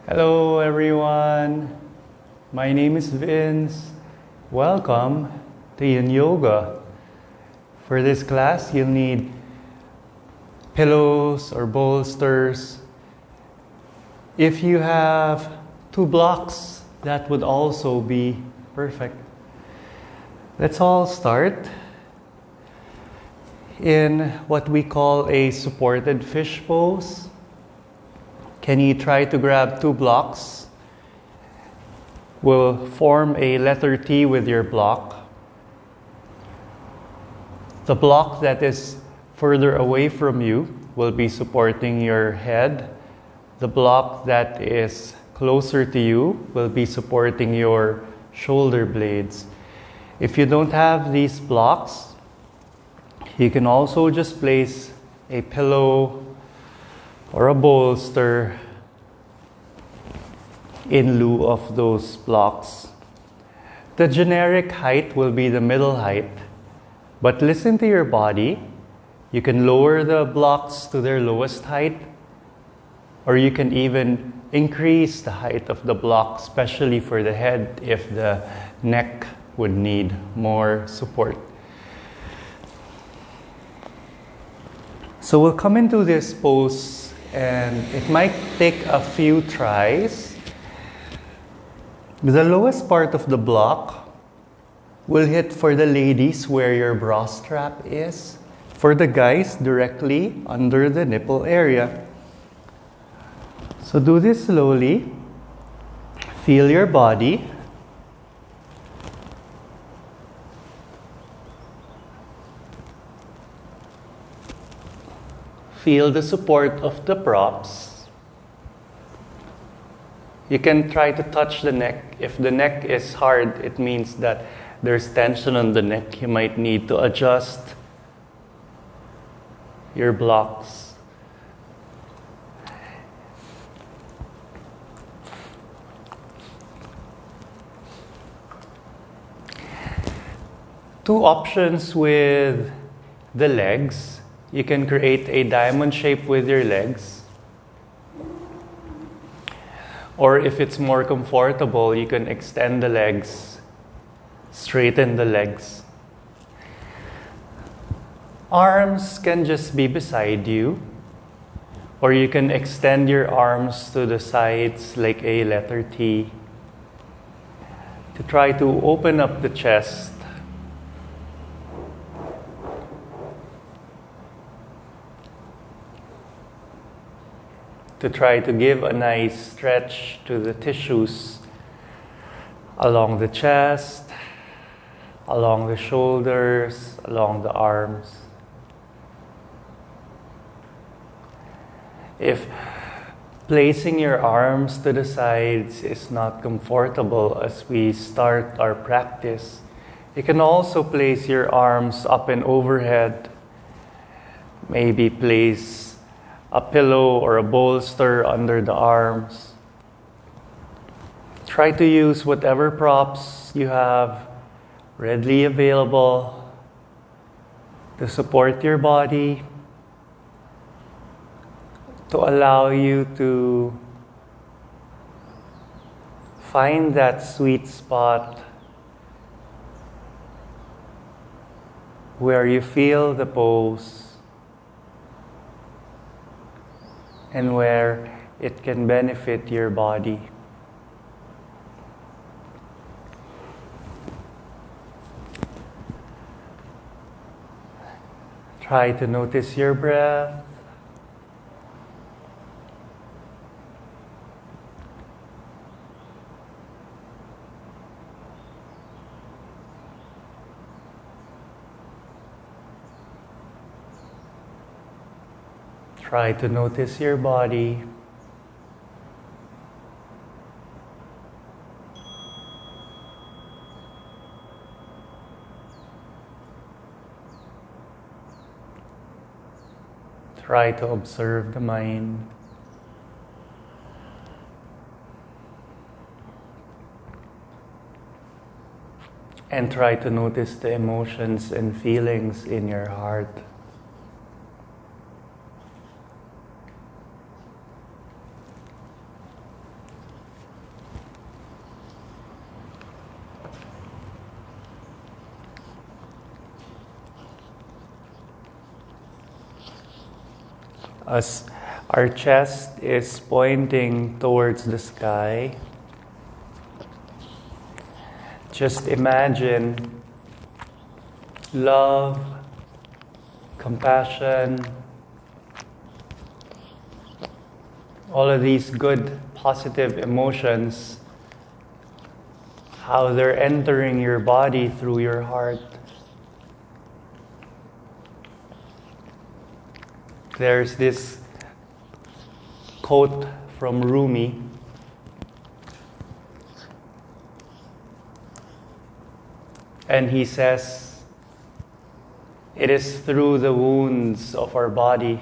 Hello everyone, my name is Vince. Welcome to Yin Yoga. For this class, you'll need pillows or bolsters. If you have 2 blocks, that would also be perfect. Let's all start in what we call a supported fish pose. Can you try to grab 2 blocks? We'll form a letter T with your block. The block that is further away from you will be supporting your head. The block that is closer to you will be supporting your shoulder blades. If you don't have these blocks, you can also just place a pillow or a bolster in lieu of those blocks. The generic height will be the middle height, but listen to your body. You can lower the blocks to their lowest height, or you can even increase the height of the block, especially for the head if the neck would need more support. So we'll come into this pose and it might take a few tries. The lowest part of the block will hit for the ladies where your bra strap is. For the guys, directly under the nipple area. So do this slowly. Feel your body. Feel the support of the props. You can try to touch the neck. If the neck is hard, it means that there's tension on the neck. You might need to adjust your blocks. Two options with the legs. You can create a diamond shape with your legs. Or if it's more comfortable, you can extend the legs, straighten the legs. Arms can just be beside you, or you can extend your arms to the sides like a letter T to try to open up the chest. To try to give a nice stretch to the tissues along the chest, along the shoulders, along the arms. If placing your arms to the sides is not comfortable as we start our practice, you can also place your arms up and overhead. Maybe place a pillow or a bolster under the arms. Try to use whatever props you have readily available to support your body, to allow you to find that sweet spot where you feel the pose and where it can benefit your body. Try to notice your breath. Try to notice your body. Try to observe the mind. And try to notice the emotions and feelings in your heart. As our chest is pointing towards the sky, just imagine love, compassion, all of these good, positive emotions, how they're entering your body through your heart. There's this quote from Rumi. And he says, it is through the wounds of our body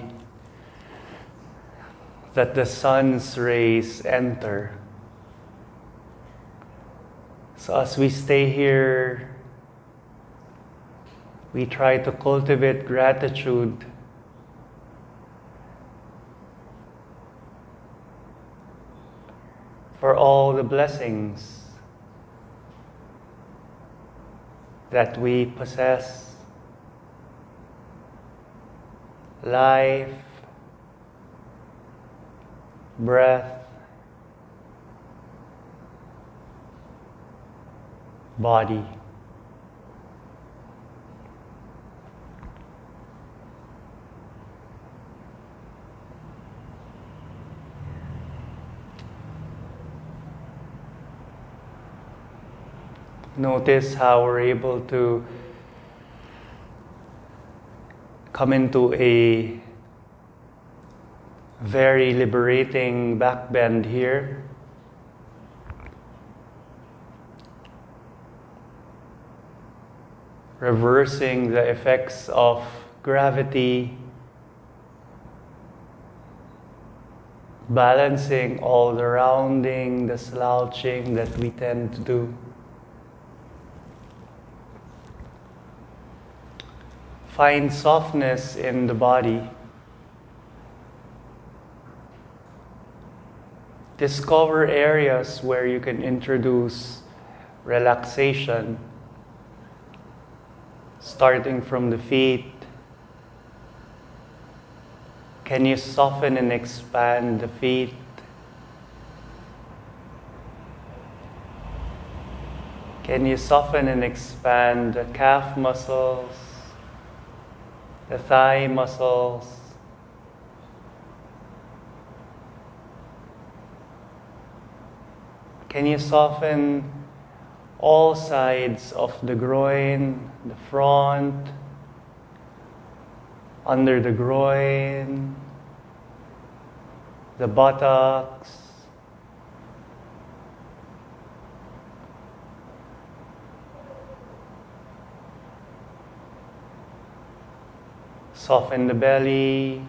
that the sun's rays enter. So as we stay here, we try to cultivate gratitude for all the blessings that we possess. Life, breath, body. Notice how we're able to come into a very liberating back bend here. Reversing the effects of gravity, balancing all the rounding, the slouching that we tend to do. Find softness in the body. Discover areas where you can introduce relaxation, starting from the feet. Can you soften and expand the feet? Can you soften and expand the calf muscles, the thigh muscles? Can you soften all sides of the groin, the front, under the groin, the buttocks, soften the belly,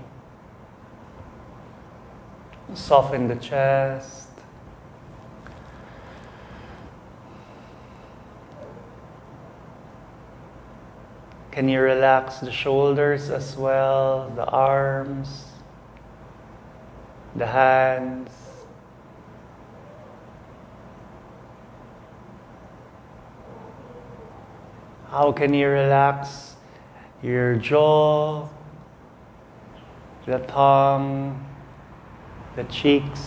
soften the chest. Can you relax the shoulders as well, the arms, the hands? How can you relax your jaw, the tongue, the cheeks?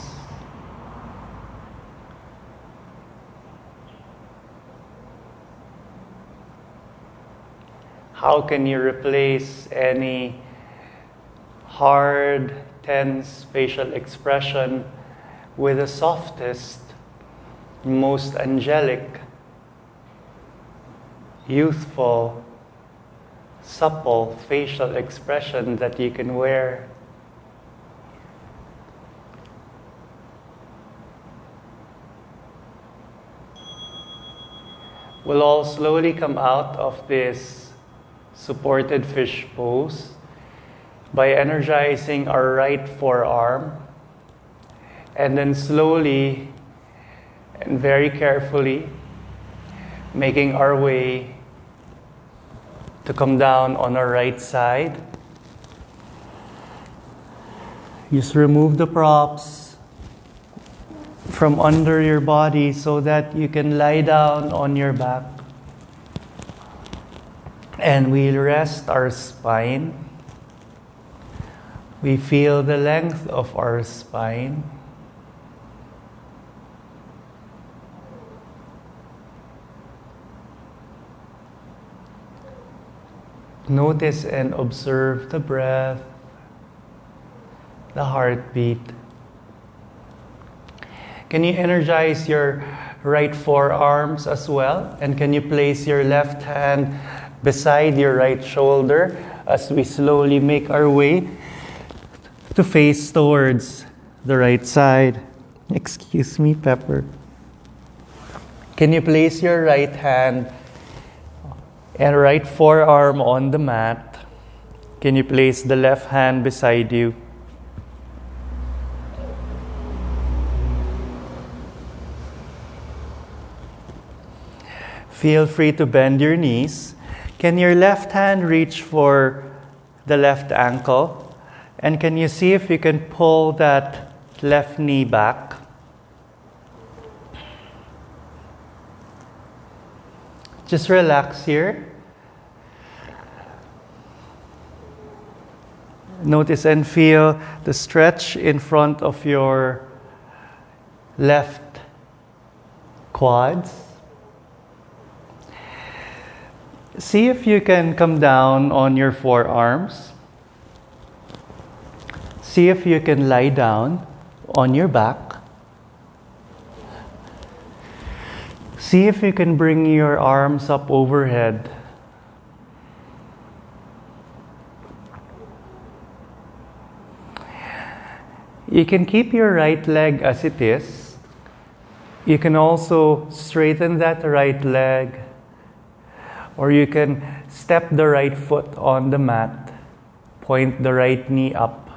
How can you replace any hard, tense facial expression with the softest, most angelic, youthful, supple facial expression that you can wear? We'll all slowly come out of this supported fish pose by energizing our right forearm, and then slowly and very carefully making our way to come down on our right side. Just remove the props from under your body so that you can lie down on your back. And we'll rest our spine. We feel the length of our spine. Notice and observe the breath, the heartbeat. Can you energize your right forearms as well? And can you place your left hand beside your right shoulder as we slowly make our way to face towards the right side? Excuse me, Pepper. Can you place your right hand and right forearm on the mat? Can you place the left hand beside you? Feel free to bend your knees. Can your left hand reach for the left ankle? And can you see if you can pull that left knee back? Just relax here. Notice and feel the stretch in front of your left quads. See if you can come down on your forearms. See if you can lie down on your back. See if you can bring your arms up overhead. You can keep your right leg as it is. You can also straighten that right leg. Or you can step the right foot on the mat, point the right knee up.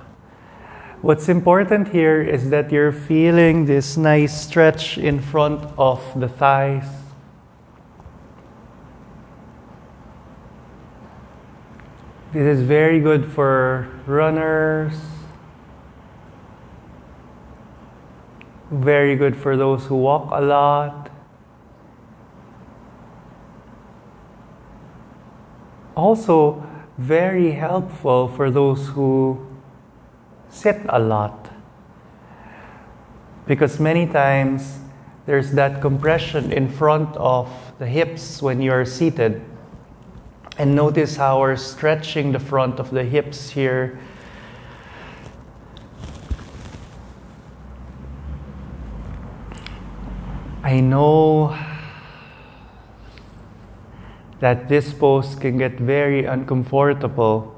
What's important here is that you're feeling this nice stretch in front of the thighs. This is very good for runners. Very good for those who walk a lot. Also, very helpful for those who sit a lot. Because many times, there's that compression in front of the hips when you're seated. And notice how we're stretching the front of the hips here. I know that this pose can get very uncomfortable.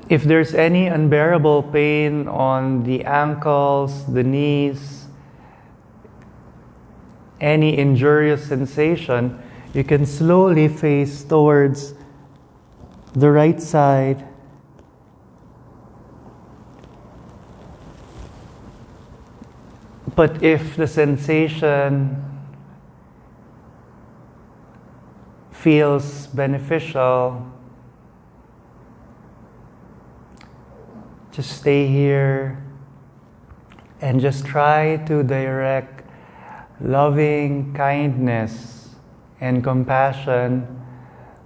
If there's any unbearable pain on the ankles, the knees, any injurious sensation, you can slowly face towards the right side. But if the sensation feels beneficial, just stay here and just try to direct loving kindness and compassion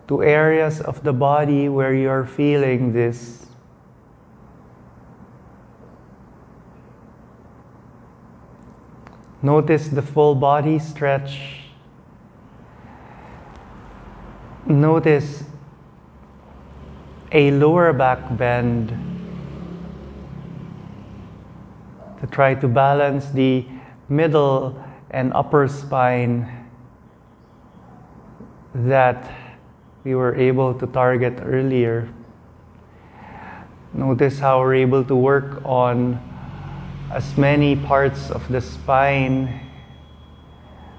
to areas of the body where you're feeling this. Notice the full body stretch. Notice a lower back bend to try to balance the middle and upper spine that we were able to target earlier. Notice how we're able to work on as many parts of the spine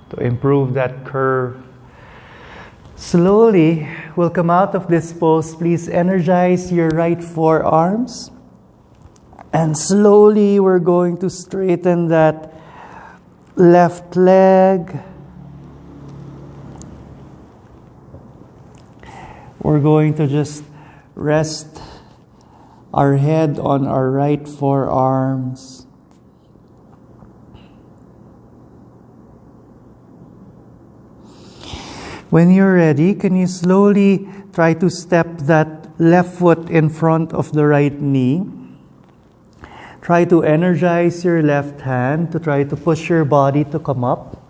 to improve that curve. Slowly, we'll come out of this pose. Please energize your right forearms. And slowly, we're going to straighten that left leg. We're going to just rest our head on our right forearms. When you're ready, can you slowly try to step that left foot in front of the right knee. Try to energize your left hand to try to push your body to come up.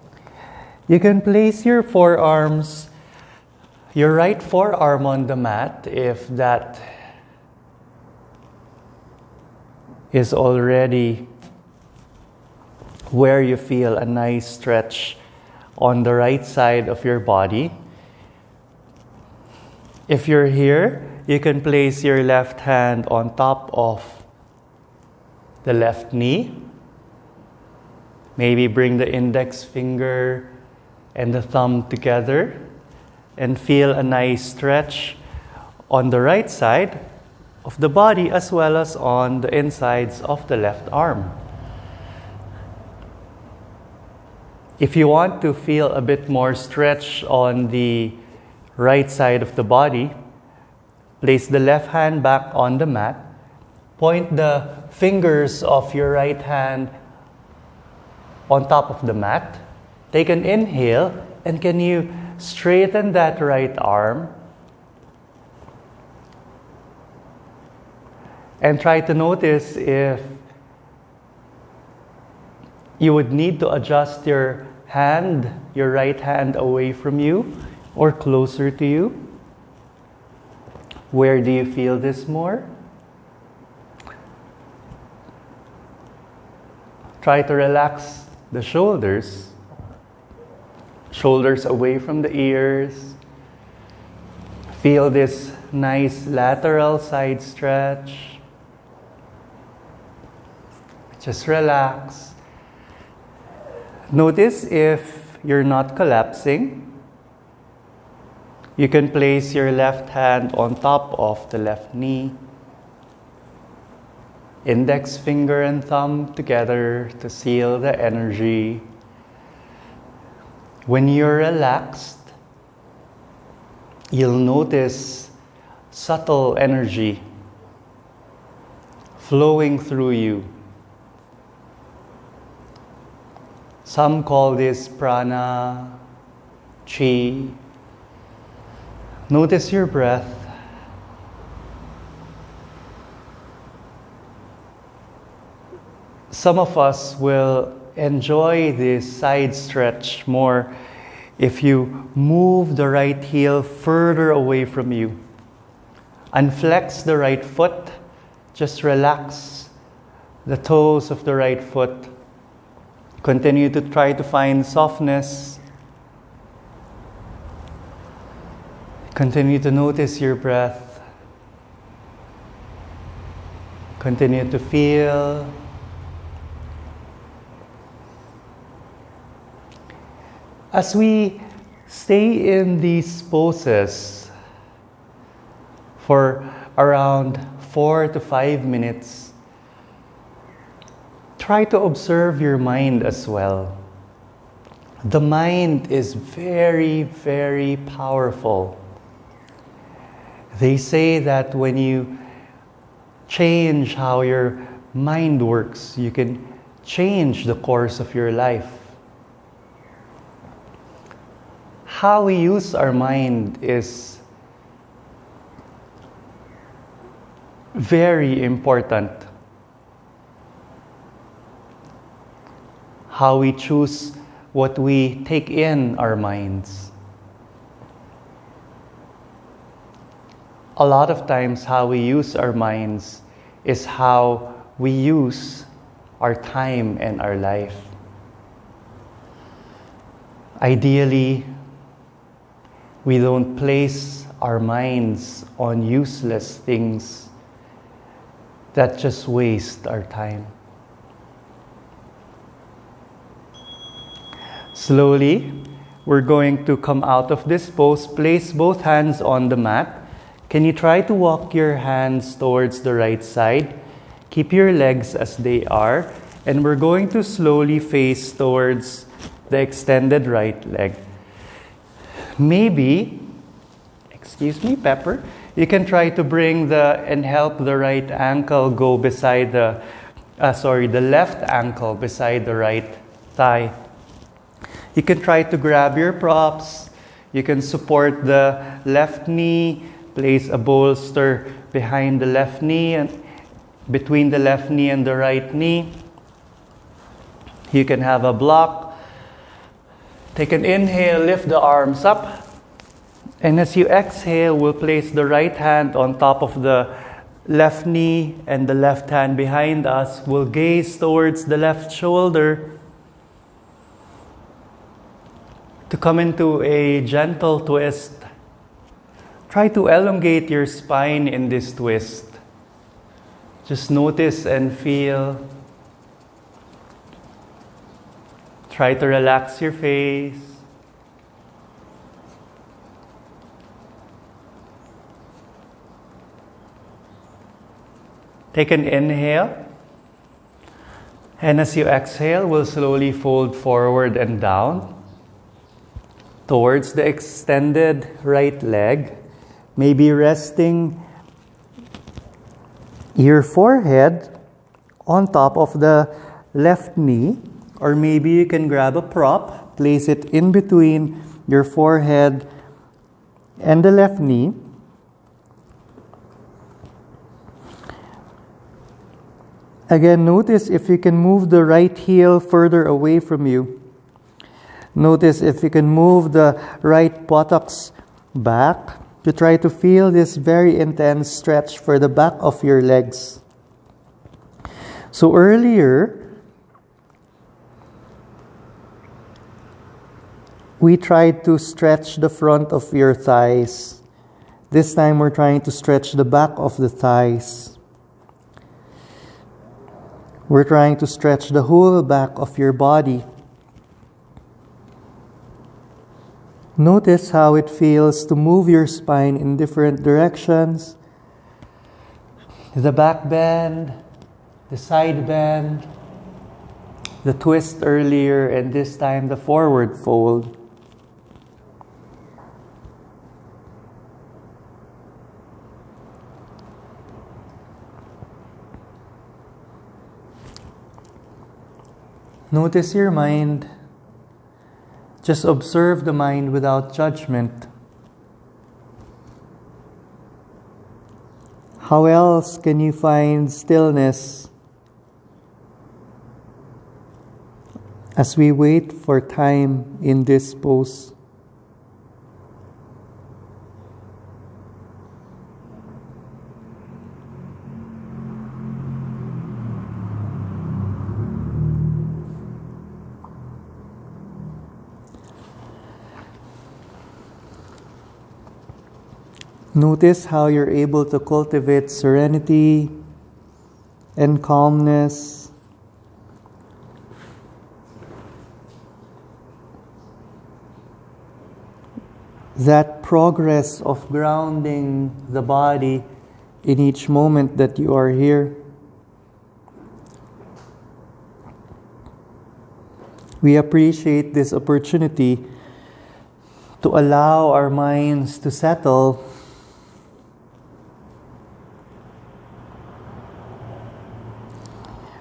You can place your forearms, your right forearm on the mat if that is already where you feel a nice stretch on the right side of your body. If you're here, you can place your left hand on top of the left knee. Maybe bring the index finger and the thumb together and feel a nice stretch on the right side of the body as well as on the insides of the left arm. If you want to feel a bit more stretch on the right side of the body, place the left hand back on the mat. Point the fingers of your right hand on top of the mat. Take an inhale, and can you straighten that right arm? And try to notice if you would need to adjust your hand, your right hand away from you or closer to you. Where do you feel this more? Try to relax the shoulders. Shoulders away from the ears. Feel this nice lateral side stretch. Just relax. Notice if you're not collapsing. You can place your left hand on top of the left knee. Index finger and thumb together to seal the energy. When you're relaxed, you'll notice subtle energy flowing through you. Some call this prana, chi. Notice your breath. Some of us will enjoy this side stretch more if you move the right heel further away from you. Unflex the right foot. Just relax the toes of the right foot. Continue to try to find softness. Continue to notice your breath. Continue to feel. As we stay in these poses for around 4 to 5 minutes, try to observe your mind as well. The mind is very, very powerful. They say that when you change how your mind works, you can change the course of your life. How we use our mind is very important. How we choose what we take in our minds. A lot of times how we use our minds is how we use our time and our life. Ideally, we don't place our minds on useless things that just waste our time. Slowly, we're going to come out of this pose. Place both hands on the mat. Can you try to walk your hands towards the right side? Keep your legs as they are. And we're going to slowly face towards the extended right leg. Maybe, Pepper, you can try to bring and help the right ankle go beside the left ankle beside the right thigh. You can try to grab your props. You can support the left knee place a bolster behind the left knee and between the left knee and the right knee. You can have a block. Take an inhale, lift the arms up. And as you exhale, we'll place the right hand on top of the left knee and the left hand behind us. We'll gaze towards the left shoulder to come into a gentle twist. Try to elongate your spine in this twist. Just notice and feel. Try to relax your face. Take an inhale. And as you exhale, we'll slowly fold forward and down towards the extended right leg. Maybe resting your forehead on top of the left knee. Or maybe you can grab a prop, place it in between your forehead and the left knee. Again, notice if you can move the right heel further away from you. Notice if you can move the right buttocks back to try to feel this very intense stretch for the back of your legs. So earlier, we tried to stretch the front of your thighs. This time we're trying to stretch the back of the thighs. We're trying to stretch the whole back of your body. Notice how it feels to move your spine in different directions. The back bend, the side bend, the twist earlier, and this time the forward fold. Notice your mind. Just observe the mind without judgment. How else can you find stillness as we wait for time in this pose? Notice how you're able to cultivate serenity and calmness. That progress of grounding the body in each moment that you are here. We appreciate this opportunity to allow our minds to settle.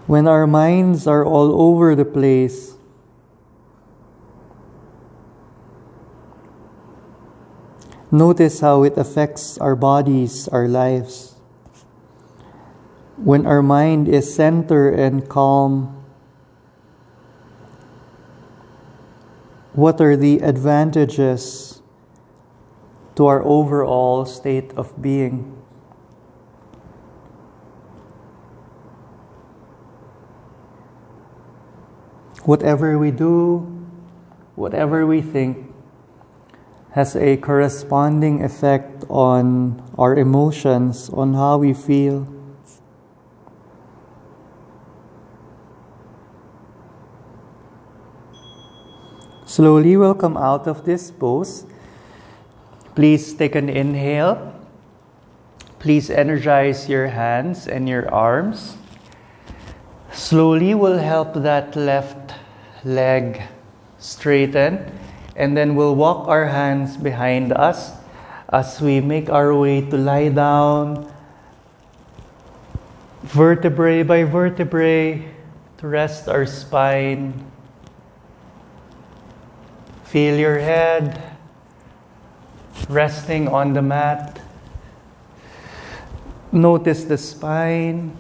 When our minds are all over the place, notice how it affects our bodies, our lives. When our mind is centered and calm, what are the advantages to our overall state of being? Whatever we do, whatever we think, has a corresponding effect on our emotions, on how we feel. Slowly we'll come out of this pose. Please take an inhale. Please energize your hands and your arms. Slowly we'll help that left leg straighten, and then we'll walk our hands behind us as we make our way to lie down, vertebrae by vertebrae, to rest our spine. Feel your head resting on the mat. Notice the spine.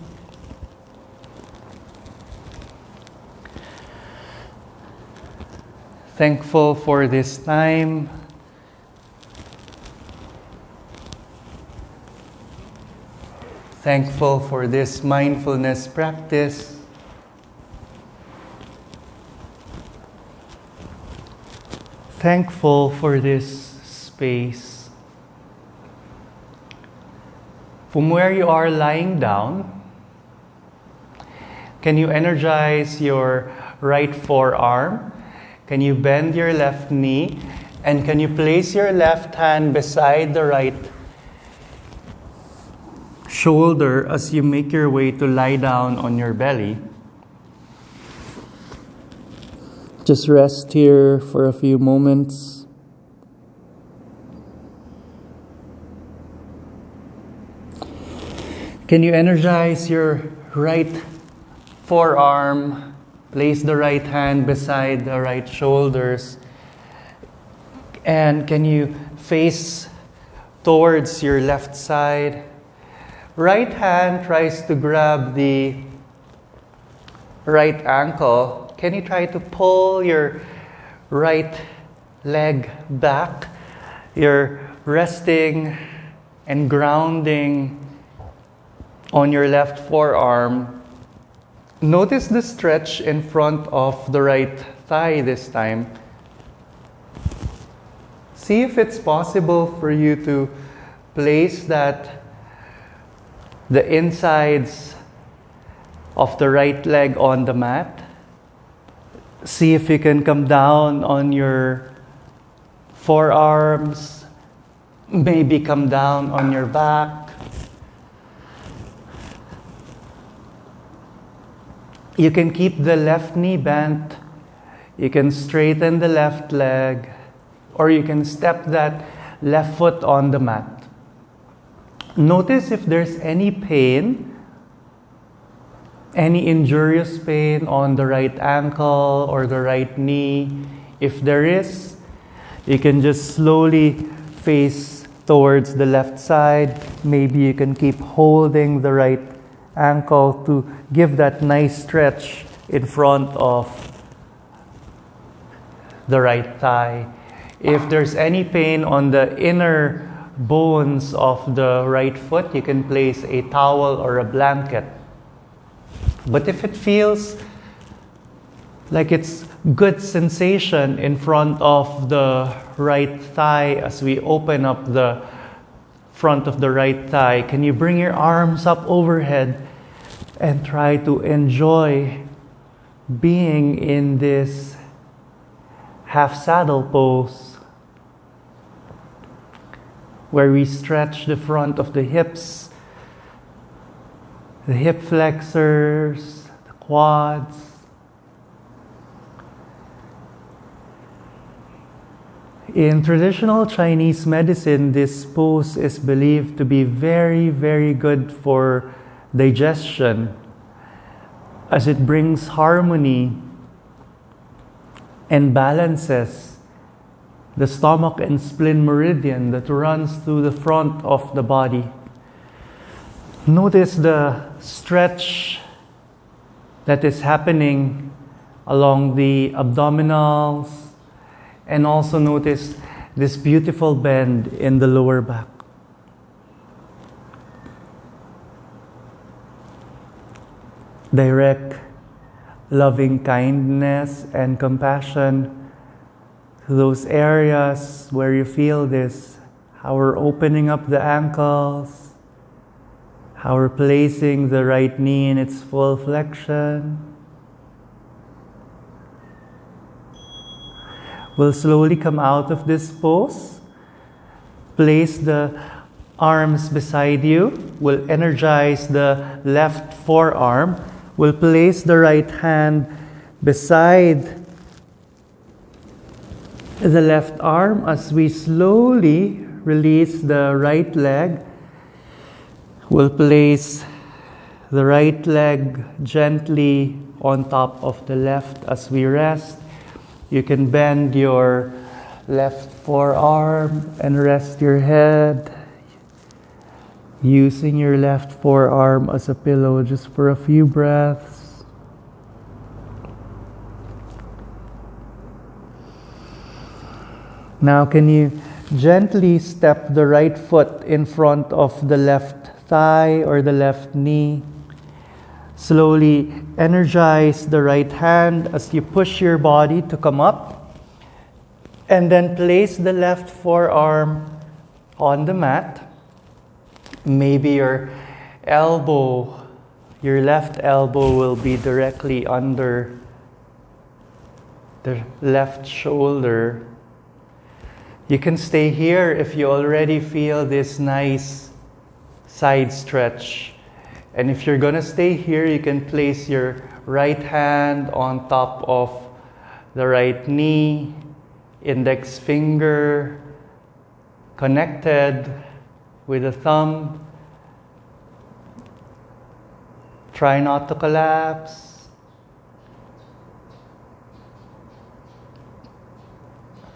Thankful for this time. Thankful for this mindfulness practice. Thankful for this space. From where you are lying down, can you energize your right forearm? Can you bend your left knee? And can you place your left hand beside the right shoulder as you make your way to lie down on your belly? Just rest here for a few moments. Can you energize your right forearm? Place the right hand beside the right shoulders. And can you face towards your left side? Right hand tries to grab the right ankle. Can you try to pull your right leg back? You're resting and grounding on your left forearm. Notice the stretch in front of the right thigh this time. See if it's possible for you to place the insides of the right leg on the mat. See if you can come down on your forearms, maybe come down on your back. You can keep the left knee bent. You can straighten the left leg, or you can step that left foot on the mat. Notice if there's any pain, any injurious pain on the right ankle or the right knee. If there is, you can just slowly face towards the left side. Maybe you can keep holding the right ankle to give that nice stretch in front of the right thigh. If there's any pain on the inner bones of the right foot, you can place a towel or a blanket. But if it feels like it's good sensation in front of the right thigh as we open up the front of the right thigh, can you bring your arms up overhead and try to enjoy being in this half saddle pose where we stretch the front of the hips, the hip flexors, the quads. In traditional Chinese medicine, this pose is believed to be very, very good for digestion, as it brings harmony and balances the stomach and spleen meridian that runs through the front of the body. Notice the stretch that is happening along the abdominals, and also notice this beautiful bend in the lower back. Direct loving kindness and compassion to those areas where you feel this, how we're opening up the ankles, how we're placing the right knee in its full flexion. We'll slowly come out of this pose. Place the arms beside you. We'll energize the left forearm. We'll place the right hand beside the left arm as we slowly release the right leg. We'll place the right leg gently on top of the left as we rest. You can bend your left forearm and rest your head. Using your left forearm as a pillow just for a few breaths. Now, can you gently step the right foot in front of the left thigh or the left knee? Slowly energize the right hand as you push your body to come up. And then place the left forearm on the mat. Maybe your left elbow will be directly under the left shoulder. You can stay here if you already feel this nice side stretch. And if you're going to stay here, you can place your right hand on top of the right knee, index finger connected with the thumb. Try not to collapse.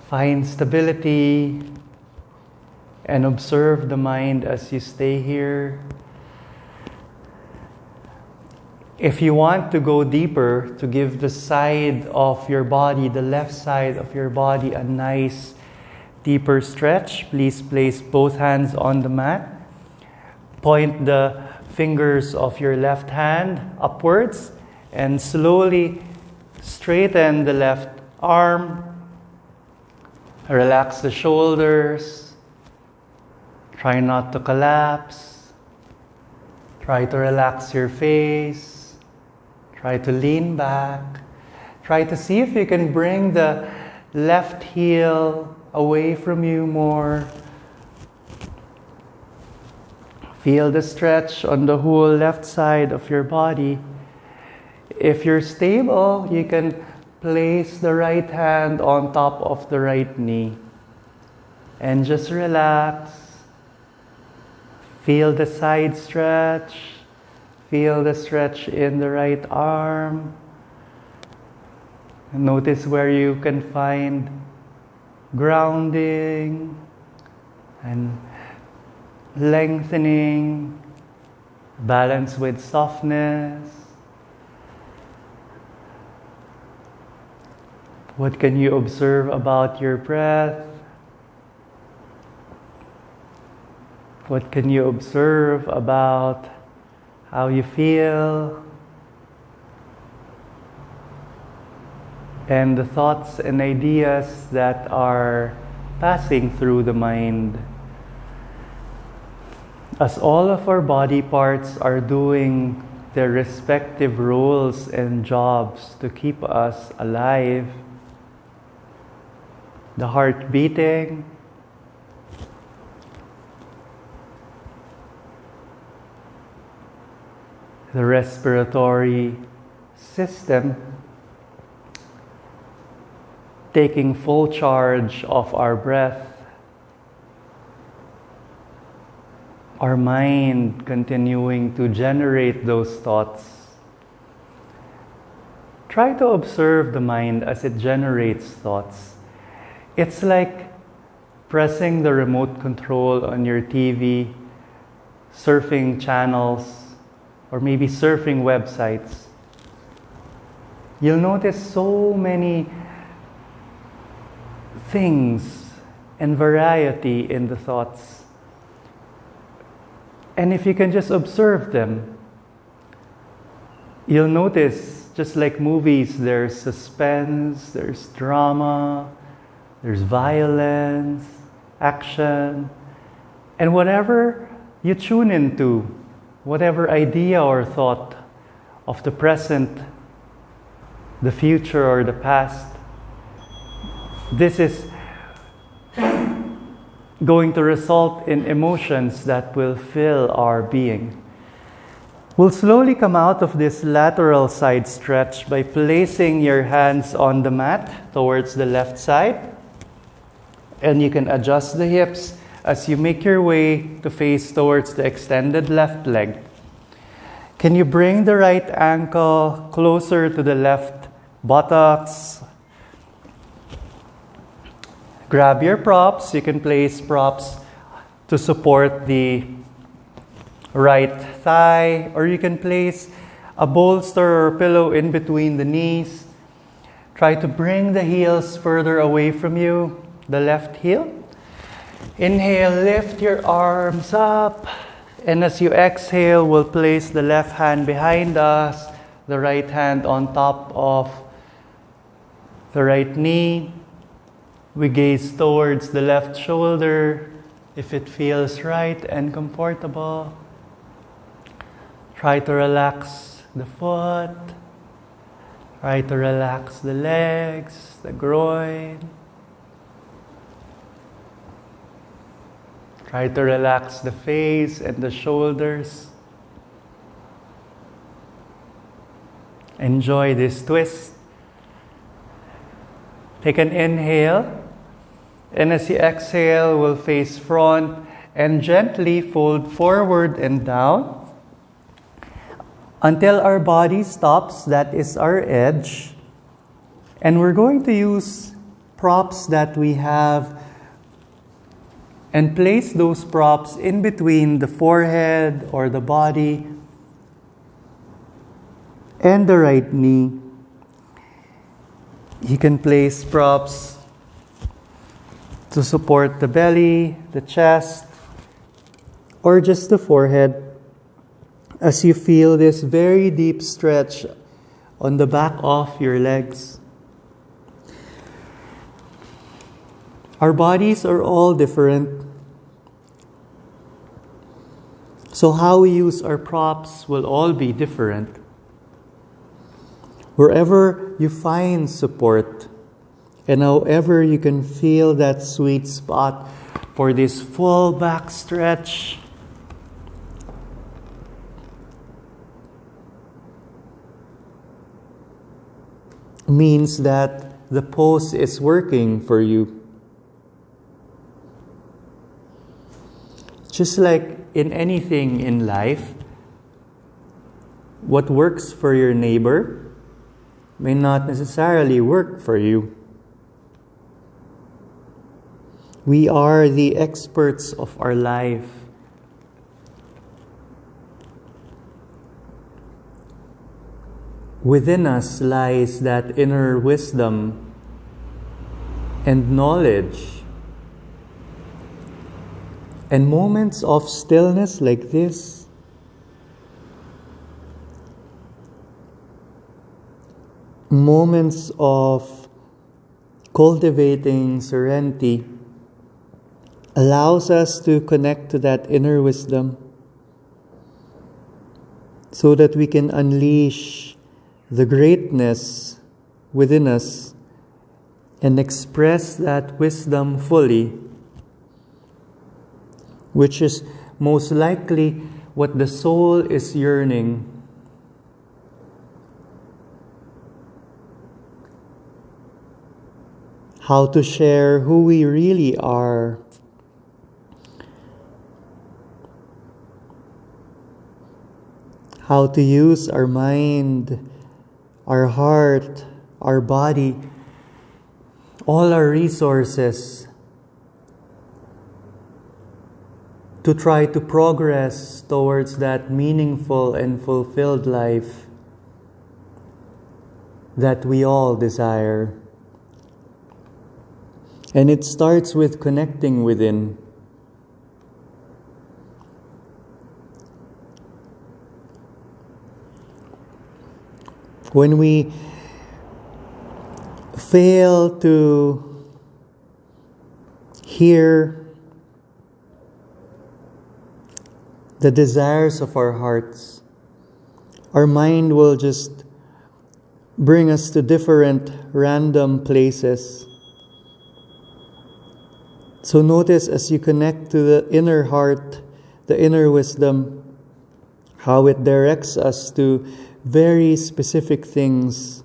Find stability and observe the mind as you stay here. If you want to go deeper, to give the side of your body, the left side of your body, a nice deeper stretch, please place both hands on the mat. Point the fingers of your left hand upwards and slowly straighten the left arm. Relax the shoulders. Try not to collapse. Try to relax your face. Try to lean back. Try to see if you can bring the left heel away from you more. Feel the stretch on the whole left side of your body. If you're stable, you can place the right hand on top of the right knee. And just relax. Feel the side stretch. Feel the stretch in the right arm. Notice where you can find grounding and lengthening, balance with softness. What can you observe about your breath? What can you observe about how you feel? And the thoughts and ideas that are passing through the mind. As all of our body parts are doing their respective roles and jobs to keep us alive, the heart beating, the respiratory system taking full charge of our breath, our mind continuing to generate those thoughts. Try to observe the mind as it generates thoughts. It's like pressing the remote control on your TV, surfing channels, or maybe surfing websites. You'll notice so many things and variety in the thoughts. And if you can just observe them, you'll notice, just like movies, there's suspense, there's drama, there's violence, action, and whatever you tune into, whatever idea or thought of the present, the future, or the past, this is going to result in emotions that will fill our being. We'll slowly come out of this lateral side stretch by placing your hands on the mat towards the left side. And you can adjust the hips as you make your way to face towards the extended left leg. Can you bring the right ankle closer to the left buttocks? Grab your props. You can place props to support the right thigh, or you can place a bolster or pillow in between the knees. Try to bring the heels further away from you, the left heel. Inhale, lift your arms up. And as you exhale, we'll place the left hand behind us, the right hand on top of the right knee. We gaze towards the left shoulder if it feels right and comfortable. Try to relax the foot. Try to relax the legs, the groin. Try to relax the face and the shoulders. Enjoy this twist. Take an inhale. And as you exhale, we'll face front and gently fold forward and down until our body stops. That is our edge. And we're going to use props that we have and place those props in between the forehead or the body and the right knee. You can place props to support the belly, the chest, or just the forehead as you feel this very deep stretch on the back of your legs. Our bodies are all different. So how we use our props will all be different. Wherever you find support, and however you can feel that sweet spot for this full back stretch, means that the pose is working for you. Just like in anything in life, what works for your neighbor may not necessarily work for you. We are the experts of our life. Within us lies that inner wisdom and knowledge. And moments of stillness like this, moments of cultivating serenity, allows us to connect to that inner wisdom so that we can unleash the greatness within us and express that wisdom fully, which is most likely what the soul is yearning. How to share who we really are. How to use our mind, our heart, our body, all our resources to try to progress towards that meaningful and fulfilled life that we all desire. And it starts with connecting within. When we fail to hear the desires of our hearts, our mind will just bring us to different random places. So notice as you connect to the inner heart, the inner wisdom, how it directs us to very specific things.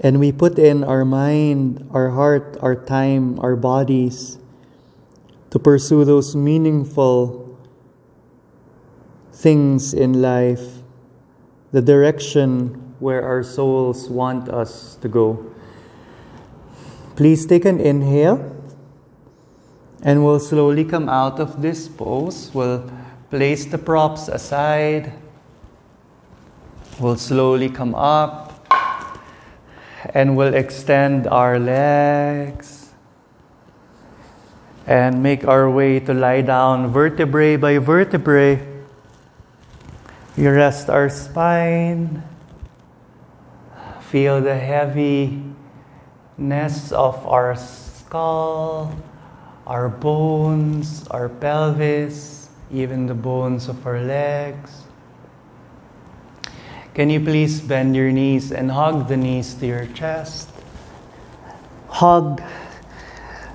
And we put in our mind, our heart, our time, our bodies to pursue those meaningful things in life, the direction where our souls want us to go. Please take an inhale, and we'll slowly come out of this pose. We'll place the props aside. We'll slowly come up and we'll extend our legs and make our way to lie down vertebrae by vertebrae. We rest our spine. Feel the heaviness of our skull, our bones, our pelvis, even the bones of our legs. Can you please bend your knees and hug the knees to your chest? Hug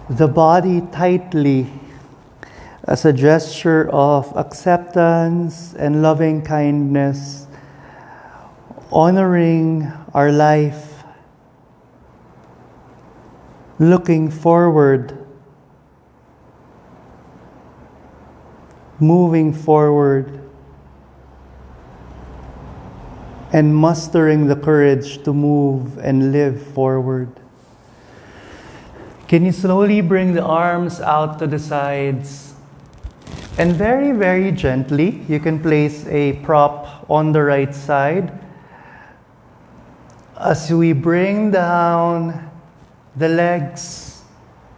the body tightly as a gesture of acceptance and loving kindness, honoring our life, looking forward, moving forward, and mustering the courage to move and live forward. Can you slowly bring the arms out to the sides? And very, very gently, you can place a prop on the right side. As we bring down the legs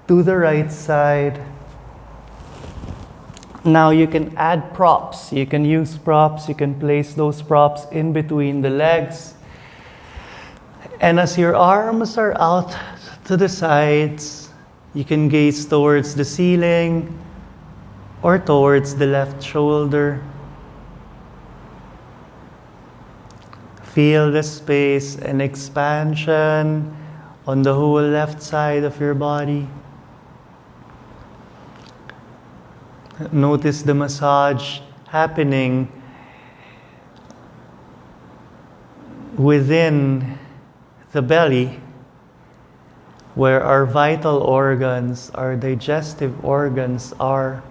to the right side, now you can add props. You can use props. You can place those props in between the legs. And as your arms are out to the sides, you can gaze towards the ceiling or towards the left shoulder. Feel the space and expansion on the whole left side of your body. Notice the massage happening within the belly, where our vital organs, our digestive organs are.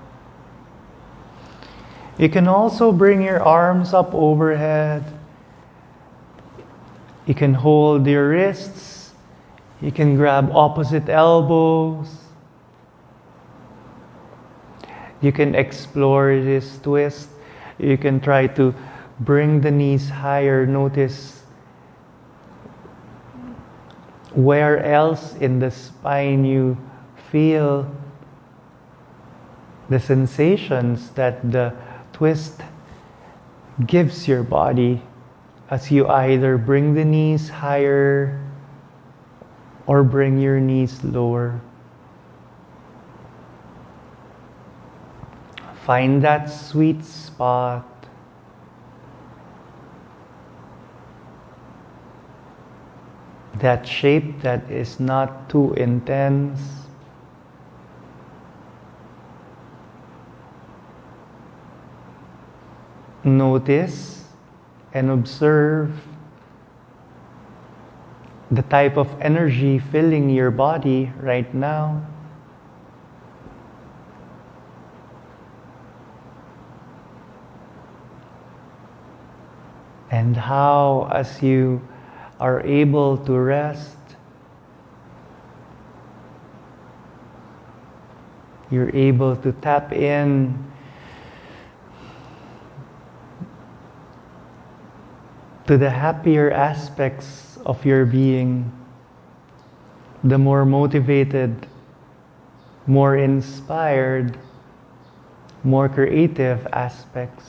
You can also bring your arms up overhead. You can hold your wrists. You can grab opposite elbows. You can explore this twist. You can try to bring the knees higher. Notice where else in the spine you feel the sensations that the twist gives your body as you either bring the knees higher or bring your knees lower. Find that sweet spot. That shape that is not too intense. Notice and observe the type of energy filling your body right now. And how, as you are able to rest, you're able to tap in to the happier aspects of your being, the more motivated, more inspired, more creative aspects.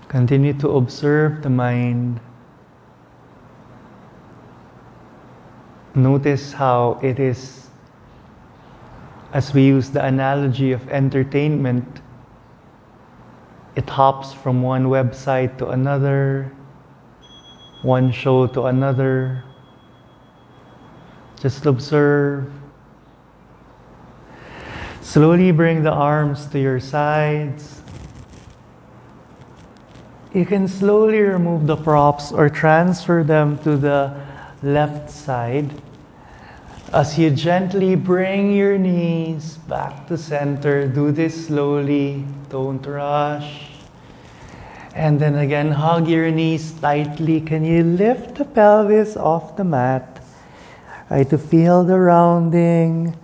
Continue to observe the mind. Notice how it is, as we use the analogy of entertainment, it hops from one website to another, one show to another. Just observe. Slowly bring the arms to your sides. You can slowly remove the props or transfer them to the left side as you gently bring your knees back to center. Do this slowly, don't rush. And then again, hug your knees tightly. Can you lift the pelvis off the mat? Try to feel the rounding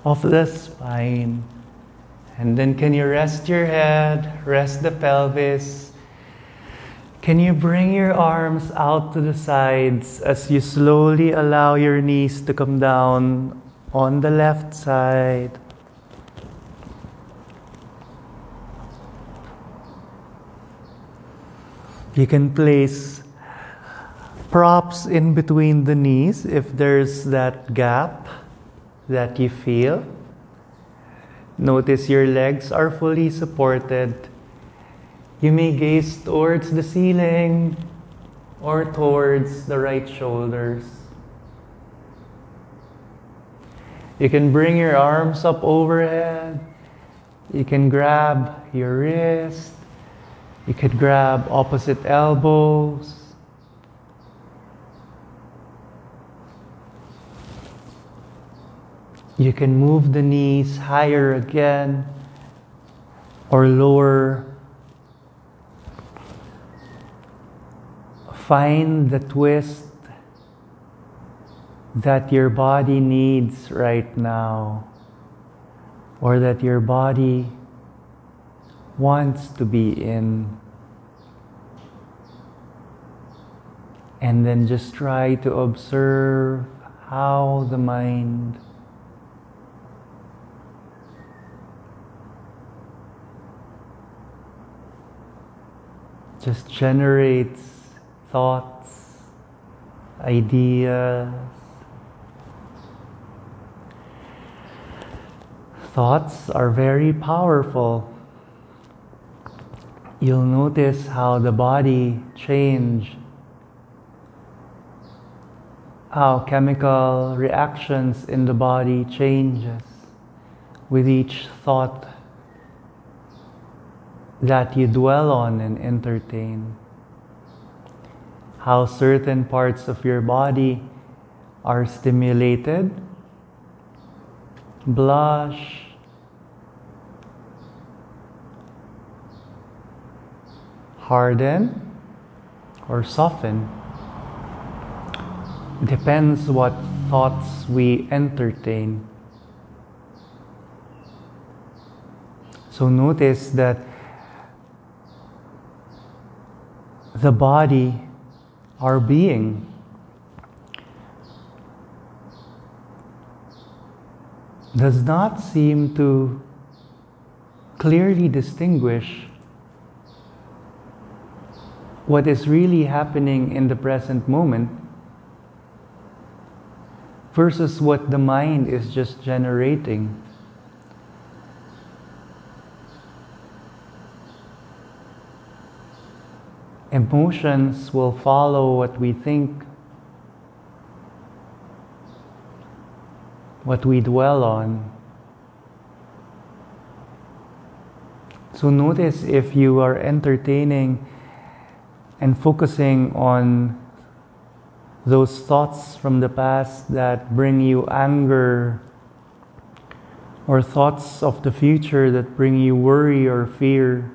of the spine. And then can you rest your head, rest the pelvis. Can you bring your arms out to the sides as you slowly allow your knees to come down on the left side. You can place props in between the knees if there's that gap that you feel. Notice your legs are fully supported. You may gaze towards the ceiling or towards the right shoulders. You can bring your arms up overhead. You can grab your wrist. You could grab opposite elbows. You can move the knees higher again or lower. Find the twist that your body needs right now, or that your body wants to be in. And then just try to observe how the mind just generates thoughts, ideas. Thoughts are very powerful. You'll notice how the body changes, how chemical reactions in the body changes with each thought that you dwell on and entertain. How certain parts of your body are stimulated, blush, harden, or soften. Depends what thoughts we entertain. So notice that the body, our being, does not seem to clearly distinguish what is really happening in the present moment versus what the mind is just generating. Emotions will follow what we think, what we dwell on. So notice if you are entertaining and focusing on those thoughts from the past that bring you anger, or thoughts of the future that bring you worry or fear.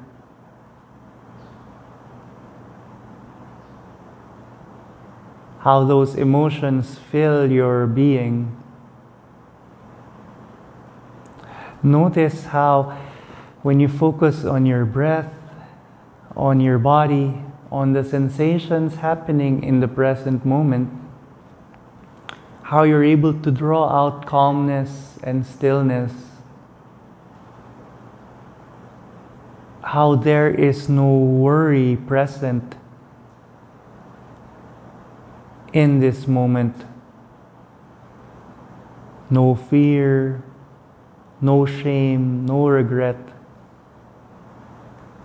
How those emotions fill your being. Notice how when you focus on your breath, on your body, on the sensations happening in the present moment, how you're able to draw out calmness and stillness. How there is no worry present in this moment. No fear, no shame, no regret.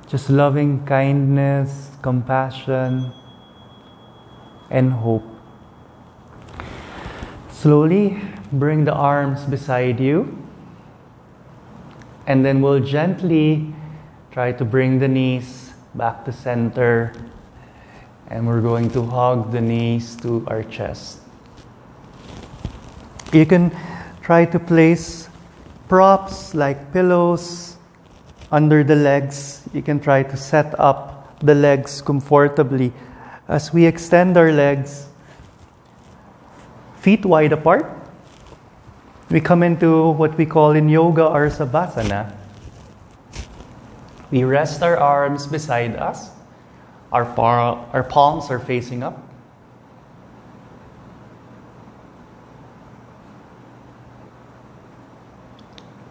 Just loving kindness, compassion, and hope. Slowly bring the arms beside you, and then we'll gently try to bring the knees back to center, and we're going to hug the knees to our chest. You can try to place props like pillows under the legs. You can try to set up the legs comfortably as we extend our legs, feet wide apart. We come into what we call in yoga our Savasana. We rest our arms beside us. Our palms are facing up.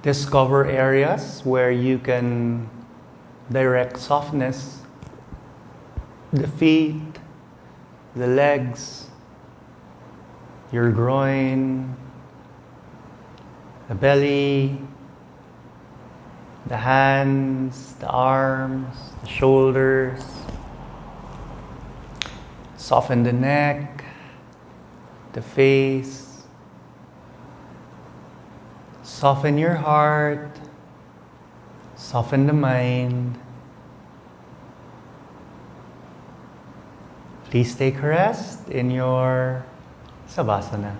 Discover areas where you can direct softness. The feet, the legs, your groin, the belly, the hands, the arms, the shoulders. Soften the neck, the face. Soften your heart. Soften the mind. Please take rest in your Savasana.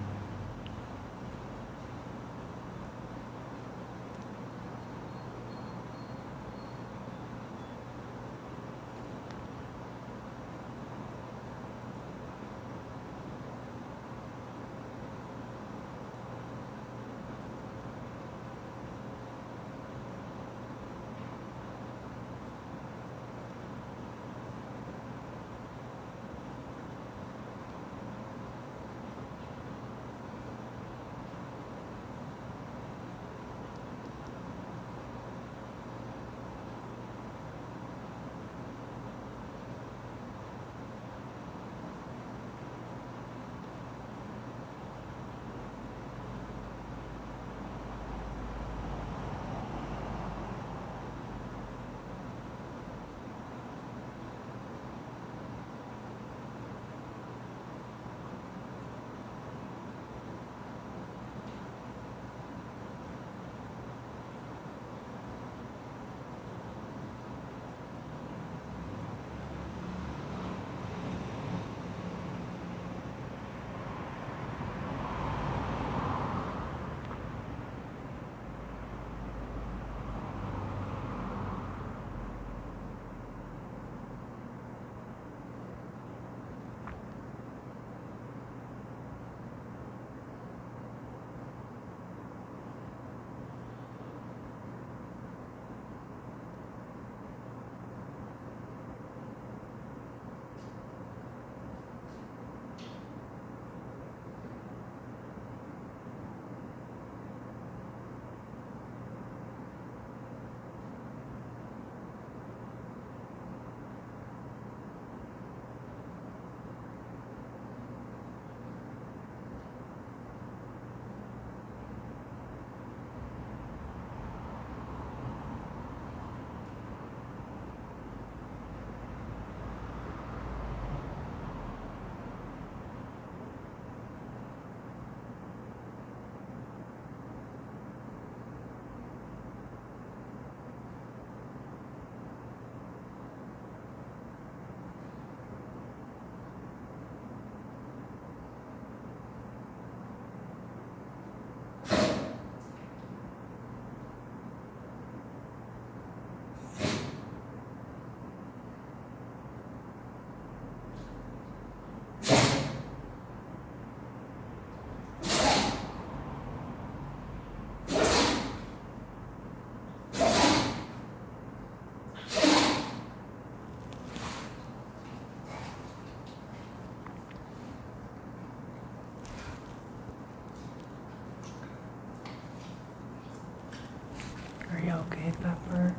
Are you okay, Pepper?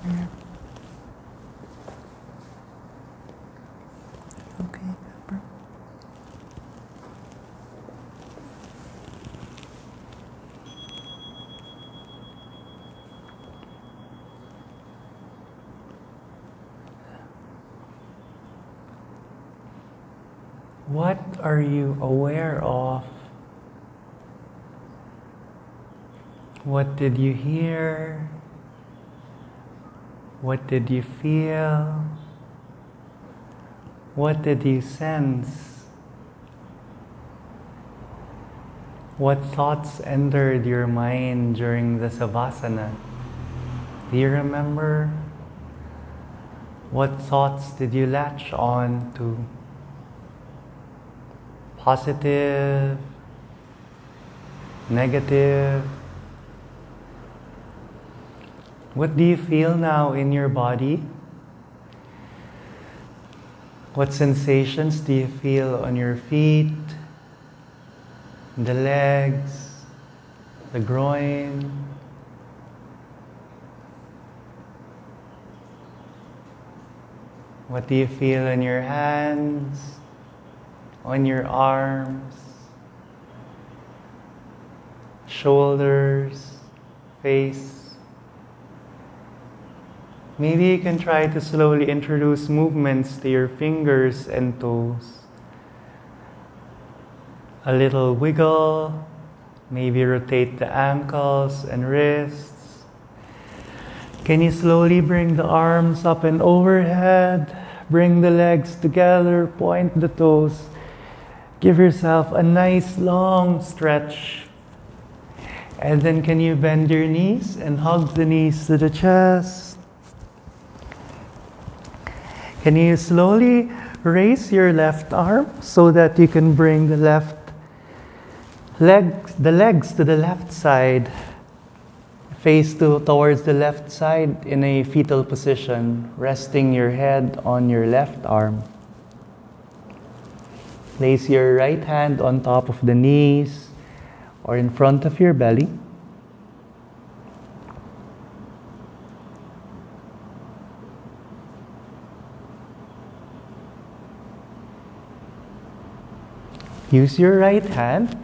Yeah. Okay, Pepper. What are you aware of? What did you hear? What did you feel? What did you sense? What thoughts entered your mind during the Savasana? Do you remember? What thoughts did you latch on to? Positive, negative? What do you feel now in your body? What sensations do you feel on your feet, the legs, the groin? What do you feel in your hands, on your arms, shoulders, face? Maybe you can try to slowly introduce movements to your fingers and toes. A little wiggle, maybe rotate the ankles and wrists. Can you slowly bring the arms up and overhead? Bring the legs together, point the toes. Give yourself a nice long stretch. And then can you bend your knees and hug the knees to the chest? Can you slowly raise your left arm so that you can bring the legs to the left side, face towards the left side in a fetal position, resting your head on your left arm. Place your right hand on top of the knees or in front of your belly. Use your right hand.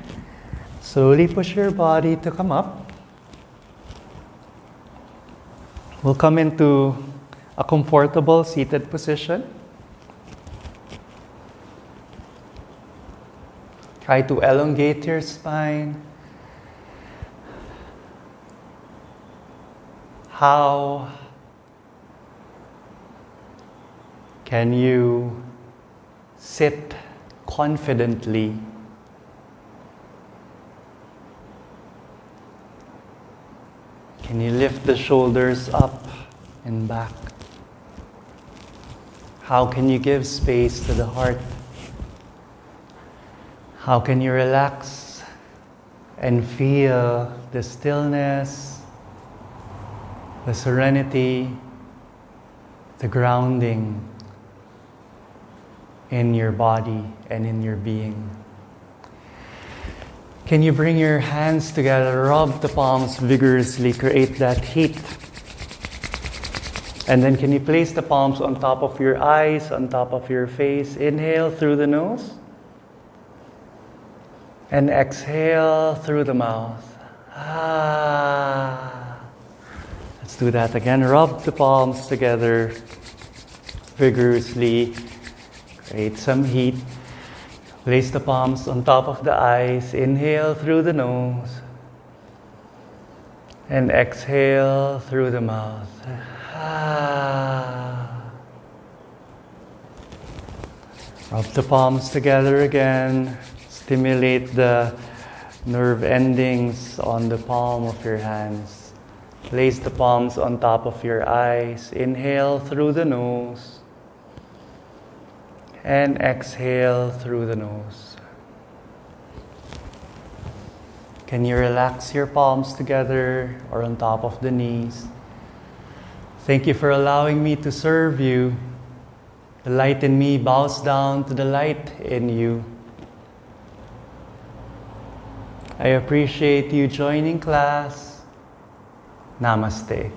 Slowly push your body to come up. We'll come into a comfortable seated position. Try to elongate your spine. How can you sit confidently? Can you lift the shoulders up and back? How can you give space to the heart? How can you relax and feel the stillness, the serenity, the grounding in your body and in your being? Can you bring your hands together, rub the palms vigorously, create that heat? And then can you place the palms on top of your eyes, on top of your face? Inhale through the nose. And exhale through the mouth. Let's do that again. Rub the palms together vigorously. Create some heat. Place the palms on top of the eyes. Inhale through the nose. And exhale through the mouth. Rub the palms together again. Stimulate the nerve endings on the palm of your hands. Place the palms on top of your eyes. Inhale through the nose. And exhale through the nose. Can you relax your palms together or on top of the knees? Thank you for allowing me to serve you. The light in me bows down to the light in you. I appreciate you joining class. Namaste.